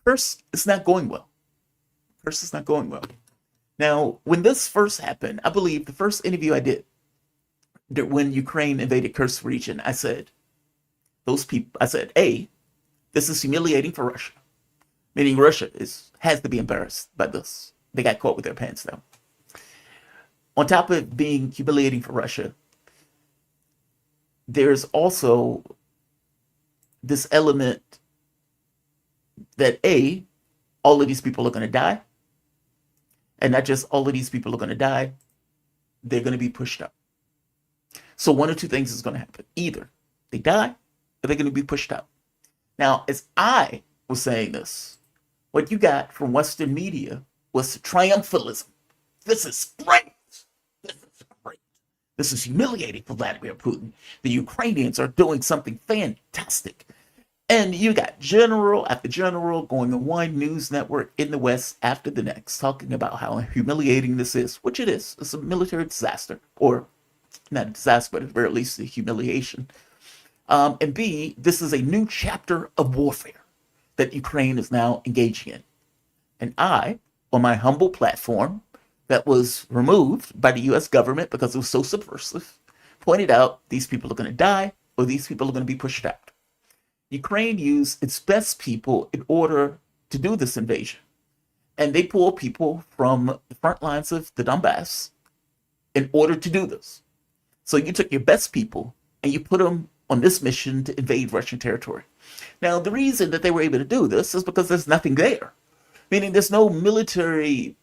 Kursk is not going well. Kursk is not going well. Now, when this first happened, I believe the first interview I did when Ukraine invaded Kursk region, I said, A, this is humiliating for Russia, meaning Russia has to be embarrassed by this. They got caught with their pants down. On top of being humiliating for Russia, there's also this element that A, all of these people are going to die. And not just all of these people are going to die, they're going to be pushed out. So one of two things is going to happen. Either they die or they're going to be pushed out. Now, as I was saying this, what you got from Western media was triumphalism. This is great. This is great. This is humiliating for Vladimir Putin. The Ukrainians are doing something fantastic. And you got general after general going on one news network in the West after the next, talking about how humiliating this is, which it is. It's a military disaster, or not a disaster, but at the very least a humiliation. And B, this is a new chapter of warfare that Ukraine is now engaging in. And I, on my humble platform that was removed by the US government because it was so subversive, pointed out these people are going to die or these people are going to be pushed out. Ukraine used its best people in order to do this invasion. And they pulled people from the front lines of the Donbass in order to do this. So you took your best people and you put them on this mission to invade Russian territory. Now, the reason that they were able to do this is because there's nothing there. Meaning there's no military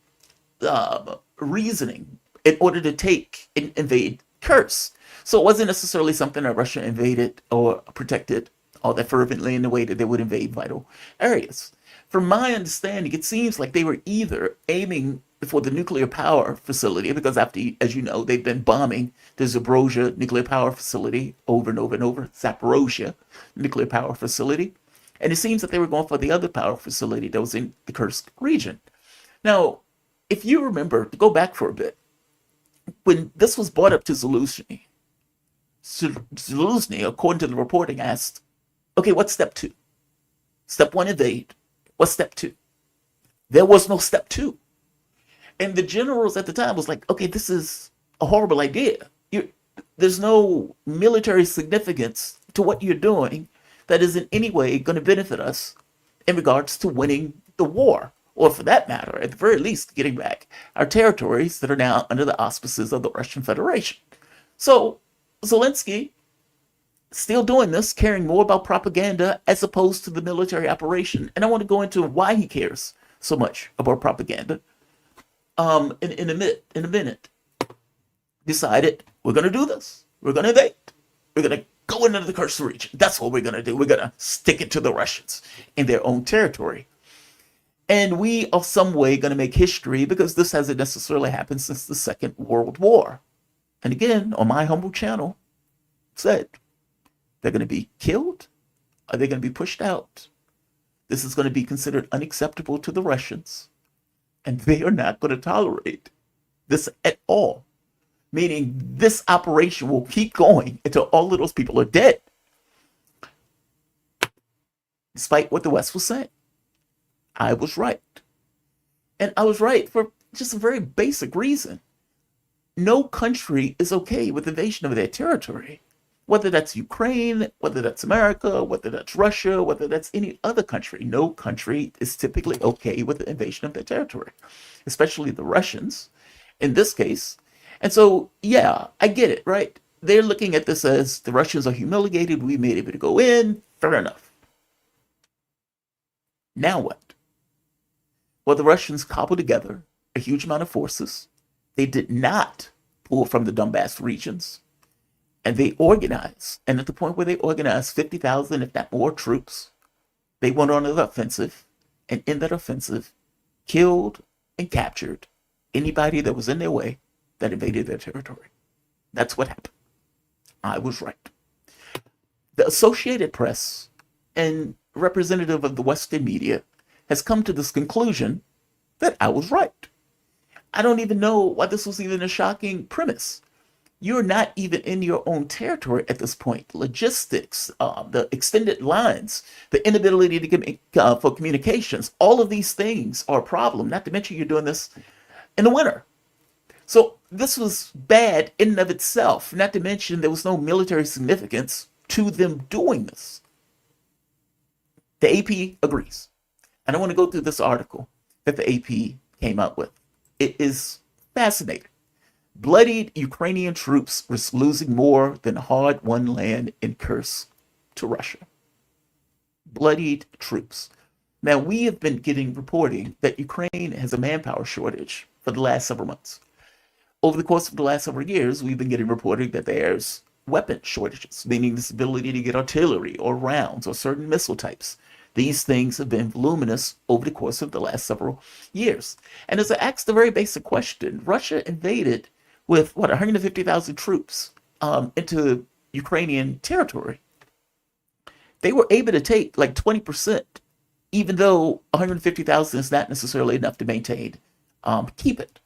reasoning in order to take and invade Kursk. So it wasn't necessarily something that Russia invaded or protected all that fervently in the way that they would invade vital areas. From my understanding, it seems like they were either aiming for the nuclear power facility, because after, as you know, they've been bombing the Zaporozhye nuclear power facility over and over and over, Zaporozhye nuclear power facility. And it seems that they were going for the other power facility that was in the Kursk region. Now, if you remember, to go back for a bit, when this was brought up to Zelensky, according to the reporting, asked, okay, what's step two? Step one, invade. What's step two? There was no step two. And the generals at the time was like, okay, this is a horrible idea. There's no military significance to what you're doing that is in any way going to benefit us in regards to winning the war. Or for that matter, at the very least, getting back our territories that are now under the auspices of the Russian Federation. So Zelensky, still doing this, caring more about propaganda as opposed to the military operation. And I want to go into why he cares so much about propaganda in a minute. Decided, we're going to do this. We're going to invade. We're going to go into the Kursk region. That's what we're going to do. We're going to stick it to the Russians in their own territory. And we are some way going to make history, because this hasn't necessarily happened since the Second World War. And again, on my humble channel, said, they're going to be killed? Are they going to be pushed out? This is going to be considered unacceptable to the Russians. And they are not going to tolerate this at all. Meaning this operation will keep going until all of those people are dead. Despite what the West was saying. I was right. And I was right for just a very basic reason. No country is okay with invasion of their territory. Whether that's Ukraine, whether that's America, whether that's Russia, whether that's any other country. No country is typically okay with the invasion of their territory, especially the Russians in this case. And so, yeah, I get it, right? They're looking at this as the Russians are humiliated. We made it to go in. Fair enough. Now what? Well, the Russians cobbled together a huge amount of forces. They did not pull from the Donbass regions. And they organized. And at the point where they organized 50,000, if not more, troops, they went on an offensive. And in that offensive, killed and captured anybody that was in their way that invaded their territory. That's what happened. I was right. The Associated Press and representative of the Western media has come to this conclusion that I was right. I don't even know why this was even a shocking premise. You're not even in your own territory at this point. Logistics, the extended lines, the inability for communications, all of these things are a problem. Not to mention you're doing this in the winter. So this was bad in and of itself. Not to mention there was no military significance to them doing this. The AP agrees. And I want to go through this article that the AP came up with. It is fascinating. Bloodied Ukrainian troops risk losing more than hard-won land in Kursk to Russia. Bloodied troops. Now, we have been getting reporting that Ukraine has a manpower shortage for the last several months. Over the course of the last several years, we've been getting reporting that there's weapon shortages, meaning this ability to get artillery or rounds or certain missile types. These things have been voluminous over the course of the last several years. And as I asked the very basic question, Russia invaded with, 150,000 troops into Ukrainian territory. They were able to take like 20%, even though 150,000 is not necessarily enough to maintain, keep it.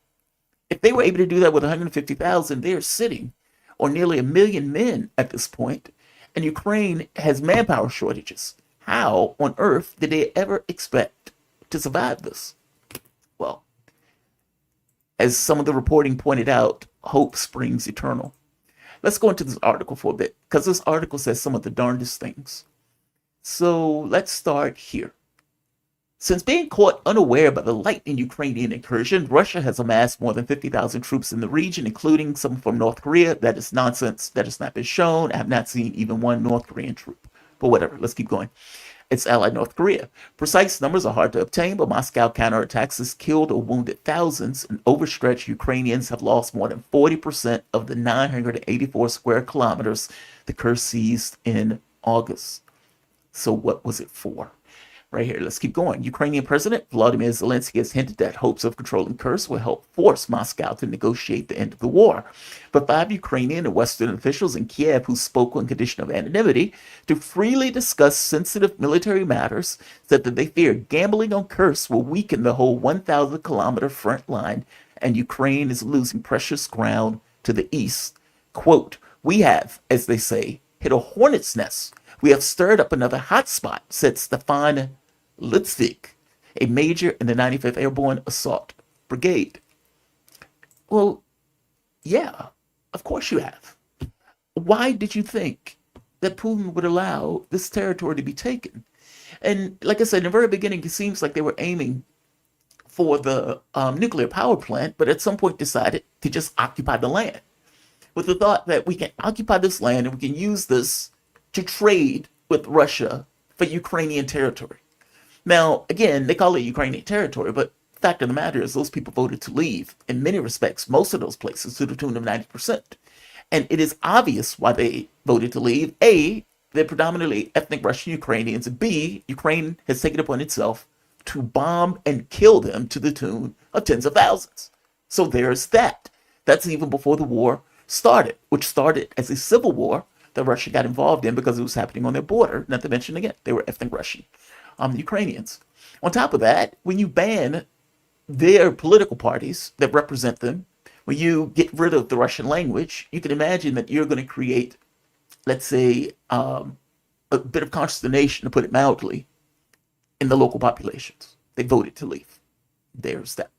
If they were able to do that with 150,000, they're sitting on nearly 1 million men at this point, and Ukraine has manpower shortages. How on earth did they ever expect to survive this? Well, as some of the reporting pointed out, hope springs eternal. Let's go into this article for a bit, because this article says some of the darndest things. So let's start here. Since being caught unaware by the lightning Ukrainian incursion, Russia has amassed more than 50,000 troops in the region, including some from North Korea. That is nonsense. That has not been shown. I have not seen even one North Korean troop. But whatever, let's keep going. It's allied North Korea. Precise numbers are hard to obtain, but Moscow counterattacks has killed or wounded thousands, and overstretched Ukrainians have lost more than 40% of the 984 square kilometers the Kursk seized in August. So what was it for? Right here, let's keep going. Ukrainian President Volodymyr Zelensky has hinted that hopes of controlling Kursk will help force Moscow to negotiate the end of the war. But 5 Ukrainian and Western officials in Kiev who spoke on condition of anonymity to freely discuss sensitive military matters said that they fear gambling on Kursk will weaken the whole 1,000-kilometer front line, and Ukraine is losing precious ground to the east. Quote, "We have, as they say, hit a hornet's nest. We have stirred up another hotspot," said Stefan Litvik, a major in the 95th Airborne Assault Brigade. Well, yeah, of course you have. Why did you think that Putin would allow this territory to be taken? And like I said, in the very beginning, it seems like they were aiming for the nuclear power plant, but at some point decided to just occupy the land with the thought that we can occupy this land and we can use this to trade with Russia for Ukrainian territory. Now, again, they call it Ukrainian territory, but the fact of the matter is those people voted to leave, in many respects, most of those places, to the tune of 90%. And it is obvious why they voted to leave. A, they're predominantly ethnic Russian Ukrainians. B, Ukraine has taken it upon itself to bomb and kill them to the tune of tens of thousands. So there's that. That's even before the war started, which started as a civil war that Russia got involved in because it was happening on their border. Not to mention, again, they were ethnic Russian Ukrainians. On top of that, when you ban their political parties that represent them, when you get rid of the Russian language, you can imagine that you're going to create, let's say, a bit of consternation, to put it mildly, in the local populations. They voted to leave. There's that.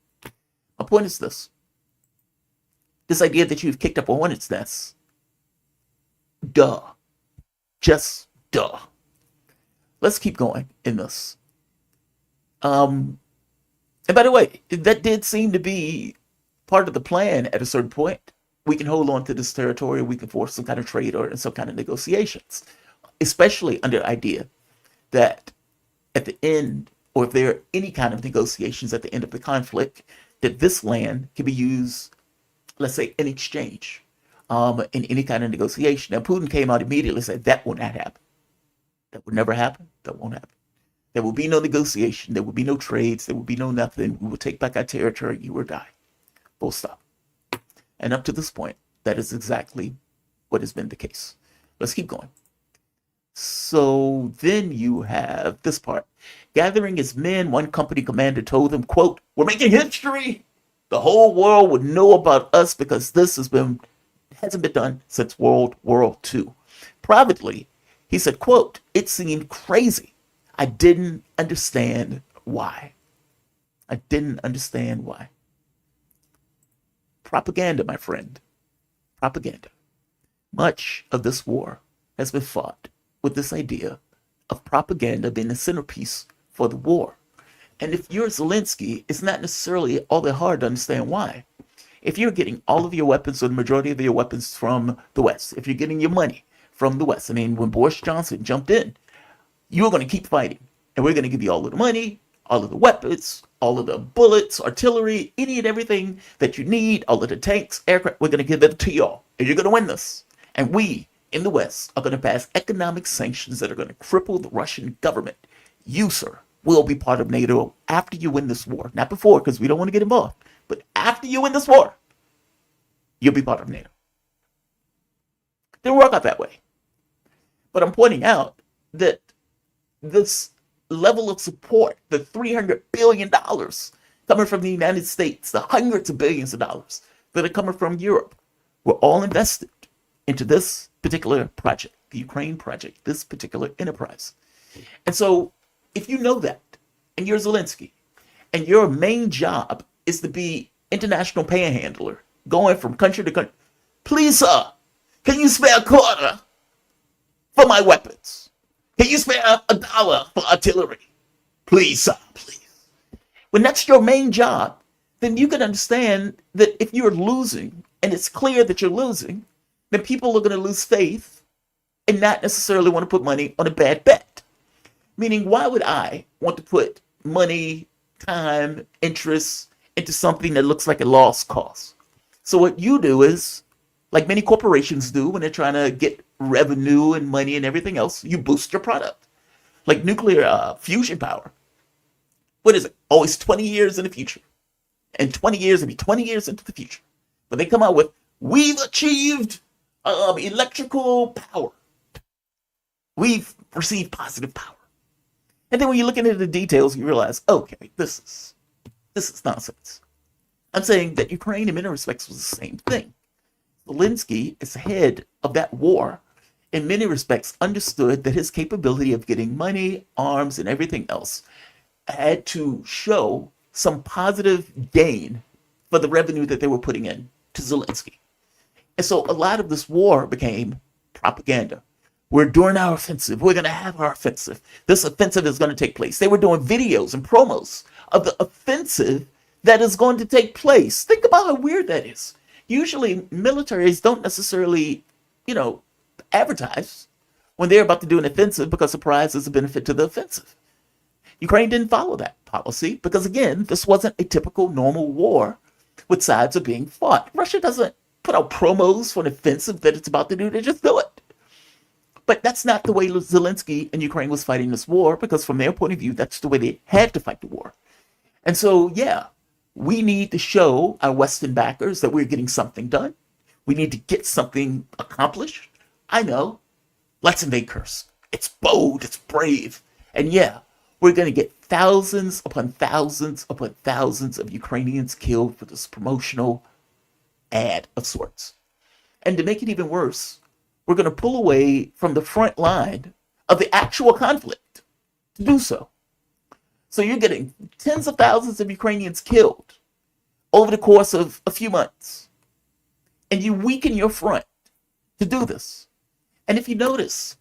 My point is this. This idea that you've kicked up a hornet's nest, duh. Just duh. Let's keep going in this. And by the way, that did seem to be part of the plan at a certain point. We can hold on to this territory, we can force some kind of trade or some kind of negotiations, especially under the idea that at the end, or if there are any kind of negotiations at the end of the conflict, that this land can be used, let's say, in exchange, in any kind of negotiation. Now, Putin came out immediately and said that will not happen. That would never happen. That won't happen. There will be no negotiation. There will be no trades. There will be no nothing. We will take back our territory. You will die. Full stop. And up to this point, that is exactly what has been the case. Let's keep going. So then you have this part. Gathering his men, one company commander told them, quote, "We're making history. The whole world would know about us because this has been Hasn't been done since World War II. Privately, he said, quote, "It seemed crazy. I didn't understand why. I didn't understand why." Propaganda, my friend. Propaganda. Much of this war has been fought with this idea of propaganda being the centerpiece for the war. And if you're Zelensky, it's not necessarily all that hard to understand why. If you're getting all of your weapons or the majority of your weapons from the West, if you're getting your money from the West, I mean, when Boris Johnson jumped in, you were going to keep fighting. And we're going to give you all of the money, all of the weapons, all of the bullets, artillery, any and everything that you need, all of the tanks, aircraft. We're going to give it to y'all. And you're going to win this. And we, in the West, are going to pass economic sanctions that are going to cripple the Russian government. You, sir, will be part of NATO after you win this war. Not before, because we don't want to get involved. But after you win this war, you'll be part of NATO. Didn't work out that way. But I'm pointing out that this level of support, the $300 billion coming from the United States, the hundreds of billions of dollars that are coming from Europe, were all invested into this particular project, the Ukraine project, this particular enterprise. And so if you know that, and you're Zelensky, and your main job is to be international panhandler, going from country to country, please, sir, can you spare a quarter for my weapons? Can you spare $1 for artillery? Please, sir, please. When that's your main job, then you can understand that if you're losing, and it's clear that you're losing, then people are going to lose faith and not necessarily want to put money on a bad bet. Meaning, why would I want to put money, time, interest into something that looks like a lost cause? So what you do is, like many corporations do when they're trying to get revenue and money and everything else, you boost your product. Like nuclear fusion power. What is it? Always 20 years in the future. And 20 years, maybe 20 years into the future. But they come out with, we've achieved electrical power. We've received positive power. And then when you look into the details, you realize, okay, this is nonsense. I'm saying that Ukraine, in many respects, was the same thing. Zelensky, as head of that war, in many respects, understood that his capability of getting money, arms, and everything else had to show some positive gain for the revenue that they were putting in to Zelensky. And so a lot of this war became propaganda. We're doing our offensive. We're going to have our offensive. This offensive is going to take place. They were doing videos and promos of the offensive that is going to take place. Think about how weird that is. Usually militaries don't necessarily, advertise when they're about to do an offensive because surprise is a benefit to the offensive. Ukraine didn't follow that policy because, again, this wasn't a typical normal war with sides are being fought. Russia doesn't put out promos for an offensive that it's about to do. They just do it. But that's not the way Zelensky and Ukraine was fighting this war, because from their point of view, that's the way they had to fight the war. And so, yeah, we need to show our Western backers that we're getting something done. We need to get something accomplished. I know. Let's invade Kursk. It's bold. It's brave. And yeah, we're going to get thousands upon thousands upon thousands of Ukrainians killed for this promotional ad of sorts. And to make it even worse, we're going to pull away from the front line of the actual conflict to do so. So you're getting tens of thousands of Ukrainians killed over the course of a few months. And you weaken your front to do this. And if you notice,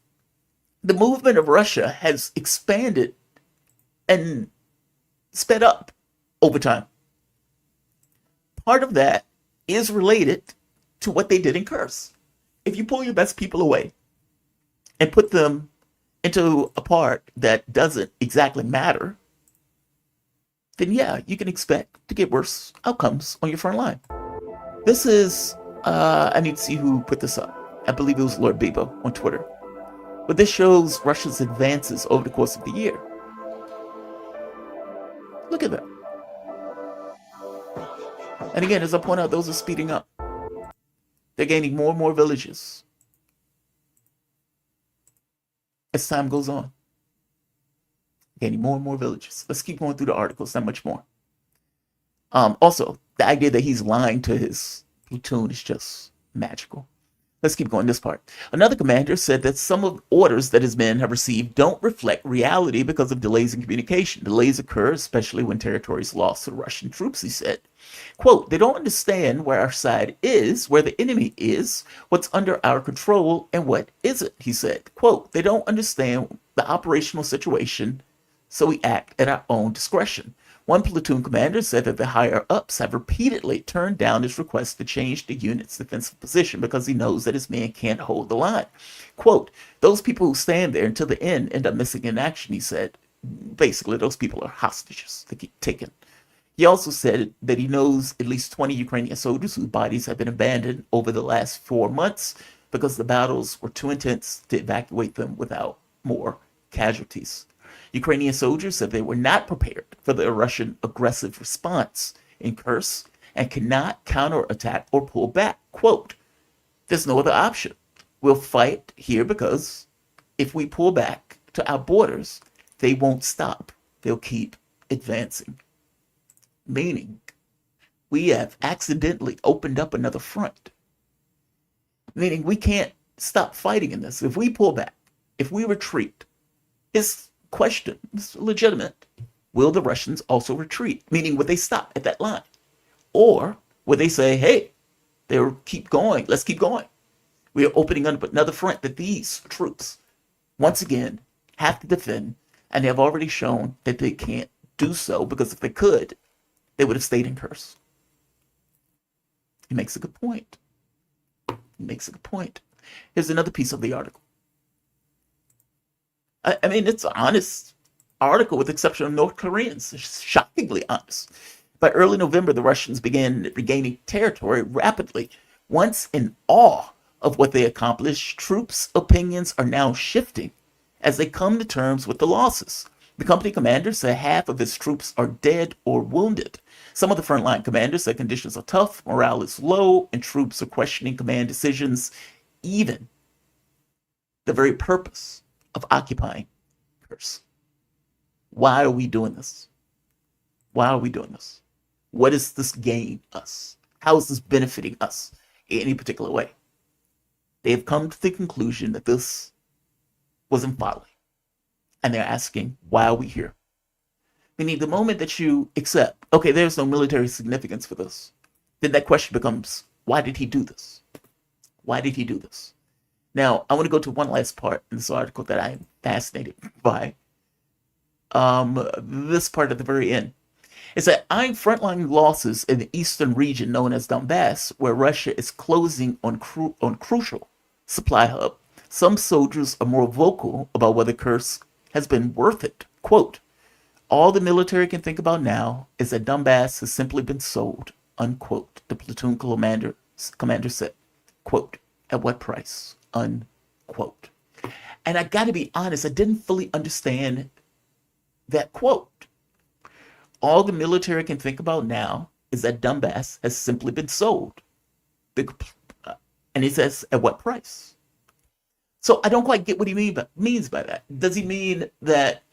the movement of Russia has expanded and sped up over time. Part of that is related to what they did in Kursk. If you pull your best people away and put them into a part that doesn't exactly matter, then yeah, you can expect to get worse outcomes on your front line. This is, I need to see who put this up. I believe it was Lord Bebo on Twitter. But this shows Russia's advances over the course of the year. Look at that. And again, as I point out, those are speeding up. They're gaining more and more villages as time goes on. Gaining more and more villages. Let's keep going through the articles, not much more. Also, the idea that he's lying to his platoon is just magical. Let's keep going this part. Another commander said that some of the orders that his men have received don't reflect reality because of delays in communication. Delays occur, especially when territory is lost to Russian troops, he said. Quote, they don't understand where our side is, where the enemy is, what's under our control, and what isn't, he said. Quote, they don't understand the operational situation, so we act at our own discretion. One platoon commander said that the higher-ups have repeatedly turned down his request to change the unit's defensive position because he knows that his men can't hold the line. Quote, those people who stand there until the end end up missing in action, he said. Basically, those people are hostages. They keep taken. He also said that he knows at least 20 Ukrainian soldiers whose bodies have been abandoned over the last 4 months because the battles were too intense to evacuate them without more casualties. Ukrainian soldiers said they were not prepared for the Russian aggressive response in Kursk and cannot counterattack or pull back. Quote, there's no other option. We'll fight here because if we pull back to our borders, they won't stop. They'll keep advancing. Meaning, we have accidentally opened up another front. Meaning, we can't stop fighting in this. If we pull back, if we retreat, it's question, it's legitimate. Will the Russians also retreat? Meaning, would they stop at that line? Or would they say, hey, they'll keep going. Let's keep going. We are opening up another front that these troops, once again, have to defend, and they have already shown that they can't do so because if they could, they would have stayed in Kursk. He makes a good point. He makes a good point. Here's another piece of the article. I mean, it's an honest article with the exception of North Koreans. It's shockingly honest. By early November, the Russians began regaining territory rapidly. Once in awe of what they accomplished, troops' opinions are now shifting as they come to terms with the losses. The company commander said half of his troops are dead or wounded. Some of the frontline commanders said conditions are tough, morale is low, and troops are questioning command decisions, even the very purpose of occupying Kursk. Why are we doing this? Why are we doing this? What does this gain us? How is this benefiting us in any particular way? They have come to the conclusion that this wasn't folly. And they're asking, why are we here? Meaning the moment that you accept, okay, there's no military significance for this, then that question becomes, why did he do this? Why did he do this? Now, I want to go to one last part in this article that I'm fascinated by. This part at the very end. It's that eyeing frontline losses in the eastern region known as Donbass, where Russia is closing on crucial supply hub. Some soldiers are more vocal about whether Kursk has been worth it. Quote, all the military can think about now is that Donbass has simply been sold, unquote, the platoon commander said. Quote, at what price? Unquote. And I got to be honest, I didn't fully understand that quote. All the military can think about now is that Donbass has simply been sold. And he says, at what price? So I don't quite get what he means by that. Does he mean that,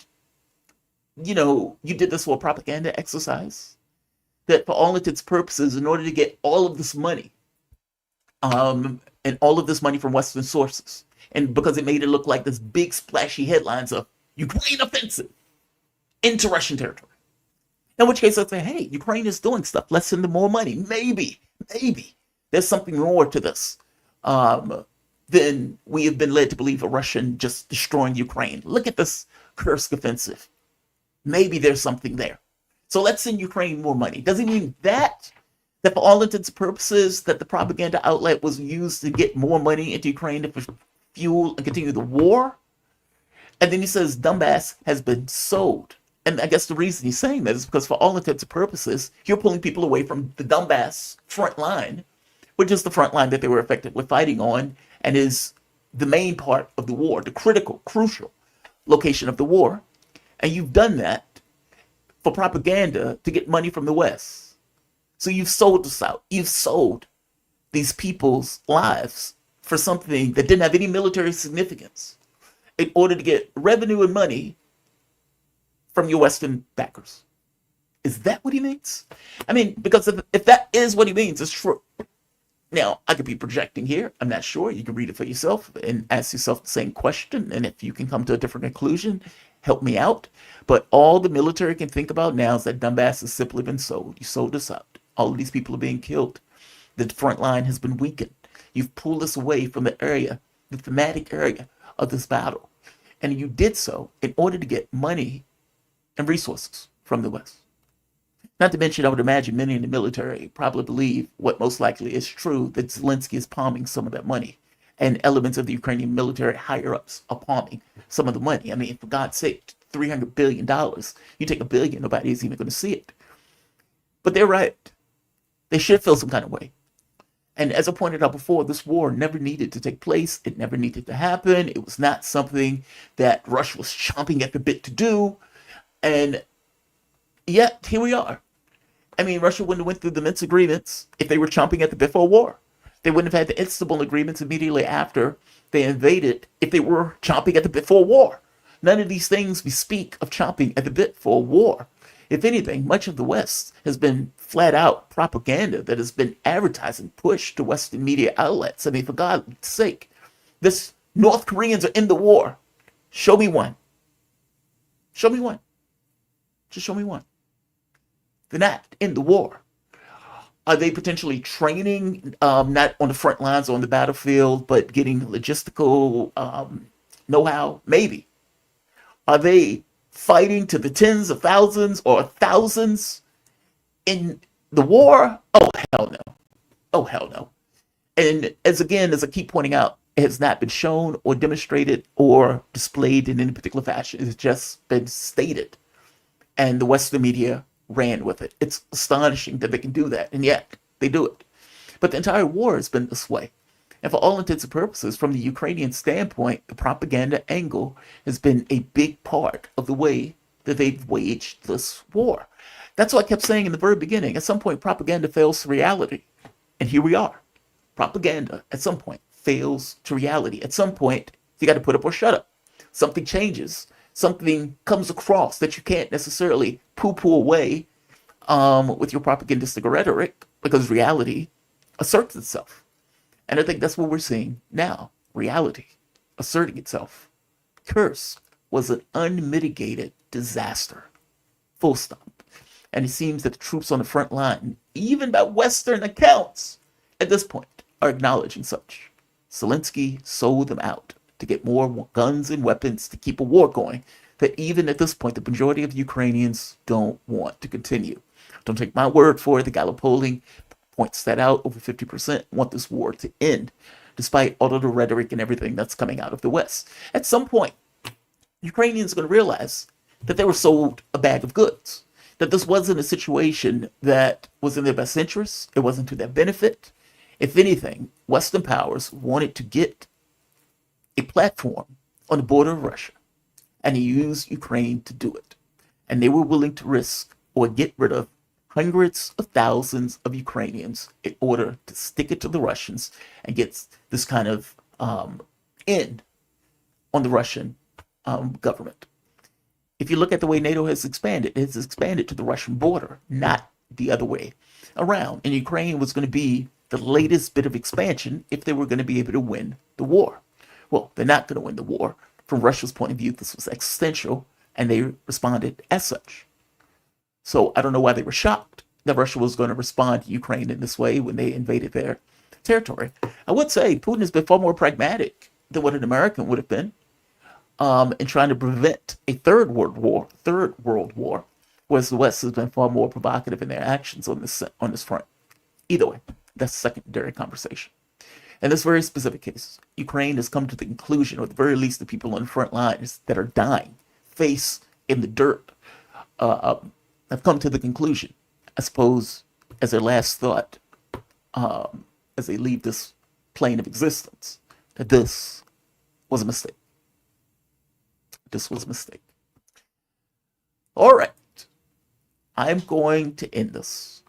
you did this for a propaganda exercise? That for all intents and purposes, in order to get all of this money, and all of this money from Western sources, and because it made it look like this big splashy headlines of Ukraine offensive into Russian territory. In which case I'd say, hey, Ukraine is doing stuff. Let's send them more money. Maybe there's something more to this than we have been led to believe a Russian just destroying Ukraine. Look at this Kursk offensive. Maybe there's something there. So let's send Ukraine more money. Does it mean that for all intents and purposes, that the propaganda outlet was used to get more money into Ukraine to fuel and continue the war? And then he says Donbass has been sold. And I guess the reason he's saying that is because for all intents and purposes, you're pulling people away from the Donbass front line, which is the front line that they were effectively fighting on and is the main part of the war, the critical, crucial location of the war. And you've done that for propaganda to get money from the West. So you've sold us out. You've sold these people's lives for something that didn't have any military significance in order to get revenue and money from your Western backers. Is that what he means? I mean, because if that is what he means, it's true. Now, I could be projecting here. I'm not sure. You can read it for yourself and ask yourself the same question. And if you can come to a different conclusion, help me out. But all the military can think about now is that Donbass has simply been sold. You sold us out. All of these people are being killed. The front line has been weakened. You've pulled us away from the area, the thematic area of this battle. And you did so in order to get money and resources from the West. Not to mention, I would imagine many in the military probably believe what most likely is true, that Zelensky is palming some of that money. And elements of the Ukrainian military higher ups are palming some of the money. I mean, for God's sake, $300 billion. You take a billion, nobody is even going to see it. But they're right. They should feel some kind of way. And as I pointed out before, this war never needed to take place. It never needed to happen. It was not something that Russia was chomping at the bit to do. And yet, here we are. I mean, Russia wouldn't have went through the Minsk agreements if they were chomping at the bit for a war. They wouldn't have had the Istanbul agreements immediately after they invaded if they were chomping at the bit for a war. None of these things bespeak of chomping at the bit for a war. If anything, much of the West has been flat out propaganda that has been advertised and pushed to Western media outlets. I mean, for God's sake, this North Koreans are in the war. Show me one. Show me one. Just show me one. They're not in the war. Are they potentially training, not on the front lines or on the battlefield, but getting logistical know-how? Maybe. Are they fighting to the tens of thousands or thousands in the war? Oh, hell no. Oh, hell no. And as I keep pointing out, it has not been shown or demonstrated or displayed in any particular fashion. It's just been stated. And the Western media ran with it. It's astonishing that they can do that, and yet they do it. But the entire war has been this way. And for all intents and purposes, from the Ukrainian standpoint, the propaganda angle has been a big part of the way that they've waged this war. That's what I kept saying in the very beginning. At some point, propaganda fails to reality. And here we are. Propaganda, at some point, fails to reality. At some point, you got to put up or shut up. Something changes. Something comes across that you can't necessarily poo-poo away with your propagandistic rhetoric, because reality asserts itself. And I think that's what we're seeing now. Reality asserting itself. Kursk was an unmitigated disaster. Full stop. And it seems that the troops on the front line, even by Western accounts, at this point, are acknowledging such. Zelensky sold them out to get more guns and weapons to keep a war going that even at this point, the majority of Ukrainians don't want to continue. Don't take my word for it. The Gallup polling points that out. Over 50% want this war to end, despite all of the rhetoric and everything that's coming out of the West. At some point, Ukrainians are going to realize that they were sold a bag of goods, that this wasn't a situation that was in their best interest. It wasn't to their benefit. If anything, Western powers wanted to get a platform on the border of Russia, and he used Ukraine to do it. And they were willing to risk or get rid of hundreds of thousands of Ukrainians in order to stick it to the Russians and get this kind of end on the Russian government. If you look at the way NATO has expanded, it has expanded to the Russian border, not the other way around. And Ukraine was going to be the latest bit of expansion if they were going to be able to win the war. Well, they're not going to win the war. From Russia's point of view, this was existential, and they responded as such. So I don't know why they were shocked that Russia was going to respond to Ukraine in this way when they invaded their territory. I would say Putin has been far more pragmatic than what an American would have been in trying to prevent a third world war, whereas the West has been far more provocative in their actions on this front. Either way, that's a secondary conversation. In this very specific case, Ukraine has come to the conclusion, or at the very least the people on the front lines that are dying, face in the dirt, have come to the conclusion, I suppose, as their last thought, as they leave this plane of existence, that this was a mistake. This was a mistake. All right. I'm going to end this